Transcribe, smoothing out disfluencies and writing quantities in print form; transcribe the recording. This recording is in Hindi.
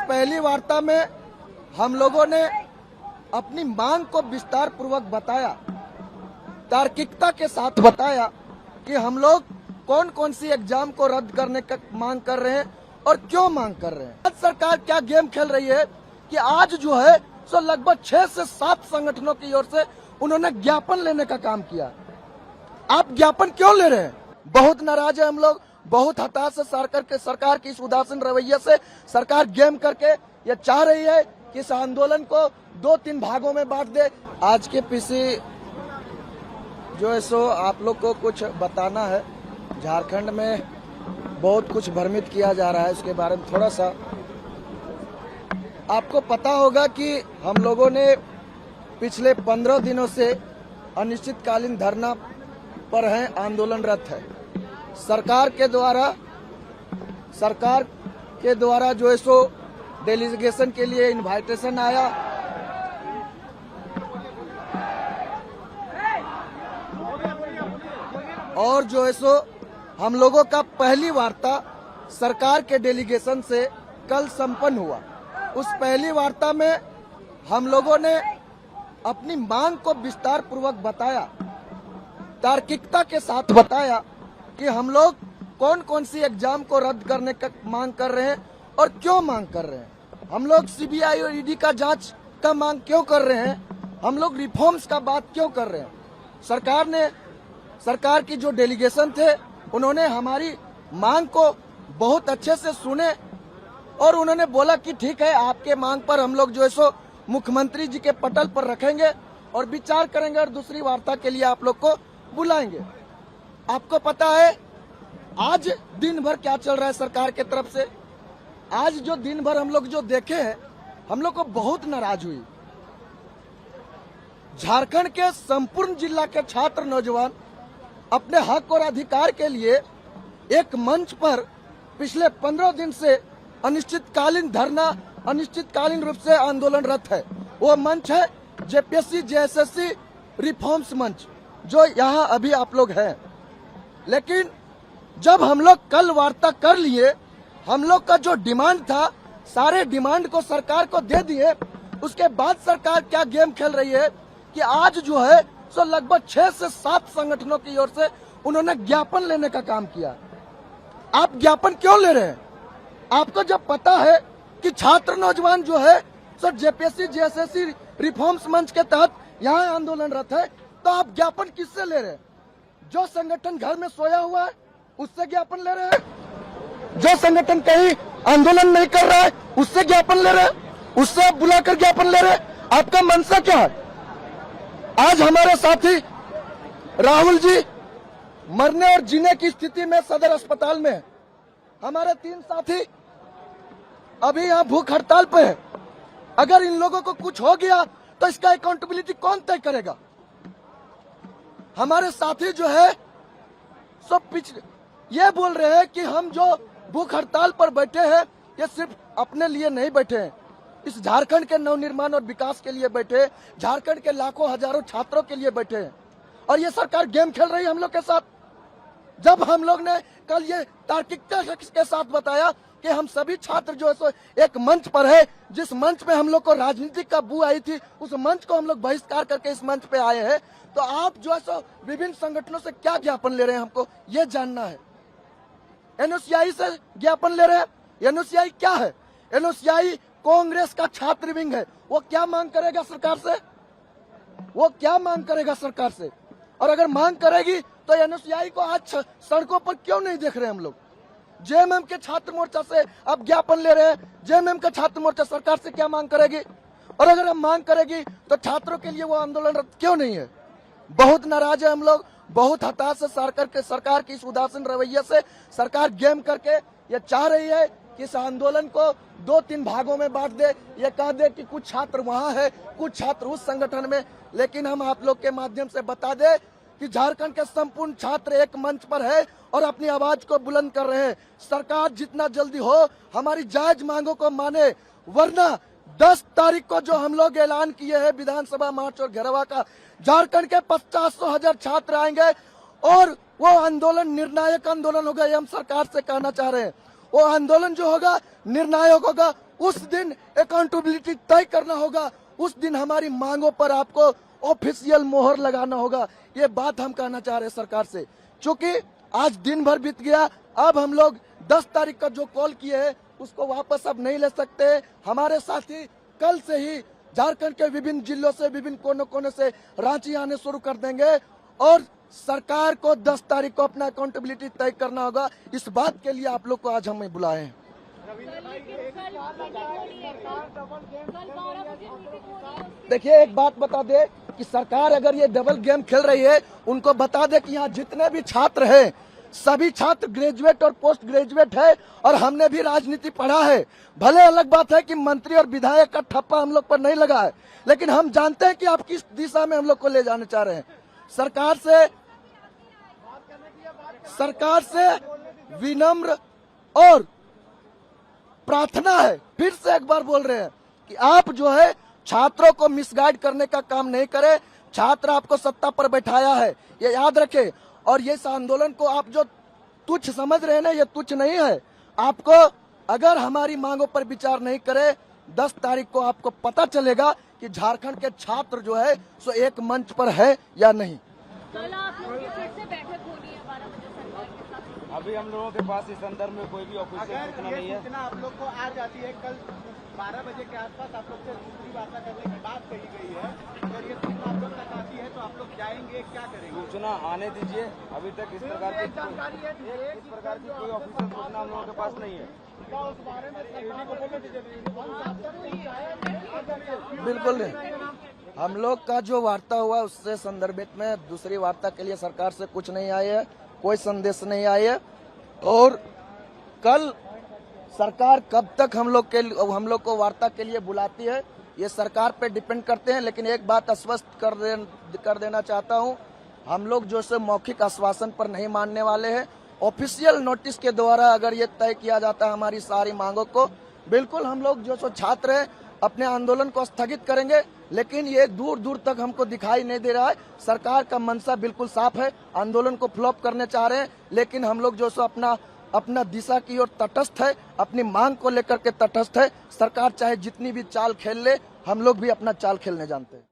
पहली वार्ता में हम लोगों ने अपनी मांग को विस्तार पूर्वक बताया, तार्किकता के साथ बताया कि हम लोग कौन कौन सी एग्जाम को रद्द करने का मांग कर रहे हैं और क्यों मांग कर रहे हैं। सरकार क्या गेम खेल रही है कि आज जो है सो लगभग 6 से 7 संगठनों की ओर से उन्होंने ज्ञापन लेने का काम किया। आप ज्ञापन क्यों ले रहे हैं? बहुत नाराज है हम लोग, बहुत हताश है सरकार की इस उदासीन रवैये से। सरकार गेम करके ये चाह रही है कि इस आंदोलन को 2-3 भागों में बांट दे। आज के पीसी जो है सो आप लोग को कुछ बताना है। झारखंड में बहुत कुछ भ्रमित किया जा रहा है, उसके बारे में थोड़ा सा आपको पता होगा कि हम लोगों ने पिछले 15 दिनों से अनिश्चितकालीन धरना पर हैं, आंदोलनरत है। सरकार के द्वारा जो है सो डेलीगेशन के लिए इनवाइटेशन आया। और जो है सो हम लोगों का पहली वार्ता सरकार के डेलीगेशन से कल संपन्न हुआ। उस पहली वार्ता में हम लोगों ने अपनी मांग को विस्तार पूर्वक बताया, तार्किकता के साथ बताया कि हम लोग कौन कौन सी एग्जाम को रद्द करने का मांग कर रहे हैं और क्यों मांग कर रहे हैं। हम लोग सीबीआई और ईडी का जांच का मांग क्यों कर रहे हैं, हम लोग रिफॉर्म्स का बात क्यों कर रहे हैं। सरकार की जो डेलीगेशन थे उन्होंने हमारी मांग को बहुत अच्छे से सुने और उन्होंने बोला कि ठीक है, आपके मांग पर हम लोग जो है सो मुख्यमंत्री जी के पटल पर रखेंगे और विचार करेंगे और दूसरी वार्ता के लिए आप लोग को बुलाएंगे। आपको पता है आज दिन भर क्या चल रहा है सरकार के तरफ से। आज जो दिन भर हम लोग जो देखे हैं, हम लोग को बहुत नाराज हुई। झारखंड के संपूर्ण जिला के छात्र नौजवान अपने हक और अधिकार के लिए एक मंच पर पिछले 15 दिन से अनिश्चितकालीन धरना, अनिश्चितकालीन रूप से आंदोलनरत है। वो मंच है जेपीएससी जेएसएससी रिफॉर्म्स मंच, जो यहाँ अभी आप लोग हैं। लेकिन जब हम लोग कल वार्ता कर लिए, हम लोग का जो डिमांड था सारे डिमांड को सरकार को दे दिए। उसके बाद सरकार क्या गेम खेल रही है कि आज जो है सो लगभग 6 से 7 संगठनों की ओर से उन्होंने ज्ञापन लेने का काम किया। आप ज्ञापन क्यों ले रहे हैं? आपको जब पता है कि छात्र नौजवान जो है सो जेपीएससी जेएसएससी रिफॉर्म्स मंच के तहत यहाँ आंदोलनरत है, तो आप ज्ञापन किससे ले रहे हैं? जो संगठन घर में सोया हुआ है उससे ज्ञापन ले रहे हैं? जो संगठन कहीं आंदोलन नहीं कर रहा है उससे ज्ञापन ले रहे हैं? उससे आप बुलाकर ज्ञापन ले रहे हैं? आपका मंशा क्या है? आज हमारे साथी राहुल जी मरने और जीने की स्थिति में सदर अस्पताल में है। हमारे 3 साथी अभी यहाँ भूख हड़ताल पे है। अगर इन लोगों को कुछ हो गया तो इसका अकाउंटेबिलिटी कौन तय करेगा? हमारे साथी जो है सब ये बोल रहे हैं कि हम जो भूख हड़ताल पर बैठे हैं ये सिर्फ अपने लिए नहीं बैठे हैं, इस झारखंड के नवनिर्माण और विकास के लिए बैठे, झारखंड के लाखों हजारों छात्रों के लिए बैठे हैं। और ये सरकार गेम खेल रही है हम लोग के साथ। जब हम लोग ने कल ये तार्किकता के साथ बताया कि हम सभी छात्र जो है सो एक मंच पर है, जिस मंच पे हम लोग को राजनीतिक का बू आई थी, उस मंच को हम लोग बहिष्कार करके इस मंच पे आए हैं, तो आप जो है सो विभिन्न संगठनों से क्या ज्ञापन ले रहे हैं, हमको ये जानना है। एनओसीआई से ज्ञापन ले रहे हैं। एनओसीआई क्या है? एनओसीआई कांग्रेस का छात्र विंग है। वो क्या मांग करेगा सरकार से? वो क्या मांग करेगा सरकार से? और अगर मांग करेगी तो एनओसीआई को आज सड़कों पर क्यों नहीं देख रहे हम लोग? जेएमएम के छात्र मोर्चा से अब ज्ञापन ले रहे हैं। जेएमएम का छात्र मोर्चा सरकार से क्या मांग करेगी? और अगर हम मांग करेगी तो छात्रों के लिए वो आंदोलनरत क्यों नहीं है? बहुत नाराज है हम लोग, बहुत हताश है सरकार की इस उदासीन रवैये से। सरकार गेम करके ये चाह रही है कि इस आंदोलन को 2-3 भागों में बांट दे। ये कह दे कि कुछ छात्र वहां है, कुछ छात्र उस संगठन में। लेकिन हम आप लोग के माध्यम से बता दे कि झारखंड के संपूर्ण छात्र एक मंच पर है और अपनी आवाज को बुलंद कर रहे हैं। सरकार जितना जल्दी हो हमारी जायज मांगों को माने, वरना 10 तारीख को जो हम लोग ऐलान किए हैं विधानसभा मार्च और घेरावा का, झारखंड के 50,000 छात्र आएंगे और वो आंदोलन निर्णायक आंदोलन होगा। ये हम सरकार से कहना चाह रहे हैं। वो आंदोलन जो होगा निर्णायक होगा, उस दिन अकाउंटेबिलिटी तय करना होगा, उस दिन हमारी मांगों पर आपको ऑफिशियल मोहर लगाना होगा। ये बात हम कहना चाह रहे हैं सरकार से, क्योंकि आज दिन भर बीत गया। अब हम लोग 10 तारीख का जो कॉल किए हैं उसको वापस अब नहीं ले सकते। हमारे साथी कल से ही झारखंड के विभिन्न जिलों से, विभिन्न कोने कोने से रांची आने शुरू कर देंगे और सरकार को 10 तारीख को अपना अकाउंटेबिलिटी तय करना होगा। इस बात के लिए आप लोग को आज हमें बुलाए हैं। देखिए, एक बात बता दे कि सरकार अगर ये डबल गेम खेल रही है, उनको बता दे कि यहाँ जितने भी छात्र हैं सभी छात्र ग्रेजुएट और पोस्ट ग्रेजुएट है और हमने भी राजनीति पढ़ा है। भले अलग बात है कि मंत्री और विधायक का ठप्पा हम लोग पर नहीं लगा है, लेकिन हम जानते हैं कि आप किस दिशा में हम लोग को ले जाने चाह रहे हैं। सरकार से विनम्र और प्रार्थना है, फिर से एक बार बोल रहे हैं कि आप जो है छात्रों को मिसगाइड करने का काम नहीं करें। छात्र आपको सत्ता पर बैठाया है, ये याद रखें। और ये आंदोलन को आप जो तुच्छ समझ रहे हैं ना, ये तुच्छ नहीं है। आपको अगर हमारी मांगों पर विचार नहीं करे, 10 तारीख को आपको पता चलेगा कि झारखंड के छात्र जो है सो एक मंच पर है या नहीं। कल आप लोगों की फिर से बैठक होनी है 12 बजे सरकार के साथ। अभी हम लोगों के पास इस संदर्भ में कोई भी ऑफिशियल सूचना नहीं है। सूचना आप लोग को आ जाती है, कल 12 बजे के आसपास आप लोग से दूसरी वार्ता करने की बात कही गई है। अगर ये सूचना आप लोग तक आती है तो आप लोग जाएंगे, क्या करेंगे? सूचना आने दीजिए। अभी तक इस प्रकार की कोई ऑफिशियल सूचना हम लोगों के पास नहीं है। बिल्कुल नहीं। हम लोग का जो वार्ता हुआ उससे संदर्भित में दूसरी वार्ता के लिए सरकार से कुछ नहीं आई है, कोई संदेश नहीं आई है। और कल सरकार कब तक हम लोग को वार्ता के लिए बुलाती है ये सरकार पे डिपेंड करते हैं। लेकिन एक बात स्पष्ट कर देना चाहता हूँ, हम लोग जो से मौखिक आश्वासन पर नहीं मानने वाले हैं। ऑफिशियल नोटिस के द्वारा अगर ये तय किया जाता है हमारी सारी मांगों को, बिल्कुल हम लोग जो सो छात्र हैं अपने आंदोलन को स्थगित करेंगे। लेकिन ये दूर दूर तक हमको दिखाई नहीं दे रहा है। सरकार का मंशा बिल्कुल साफ है, आंदोलन को फ्लॉप करने चाह रहे हैं। लेकिन हम लोग जो सो अपना दिशा की ओर तटस्थ है, अपनी मांग को लेकर के तटस्थ है। सरकार चाहे जितनी भी चाल खेल ले, हम लोग भी अपना चाल खेलने जानते हैं।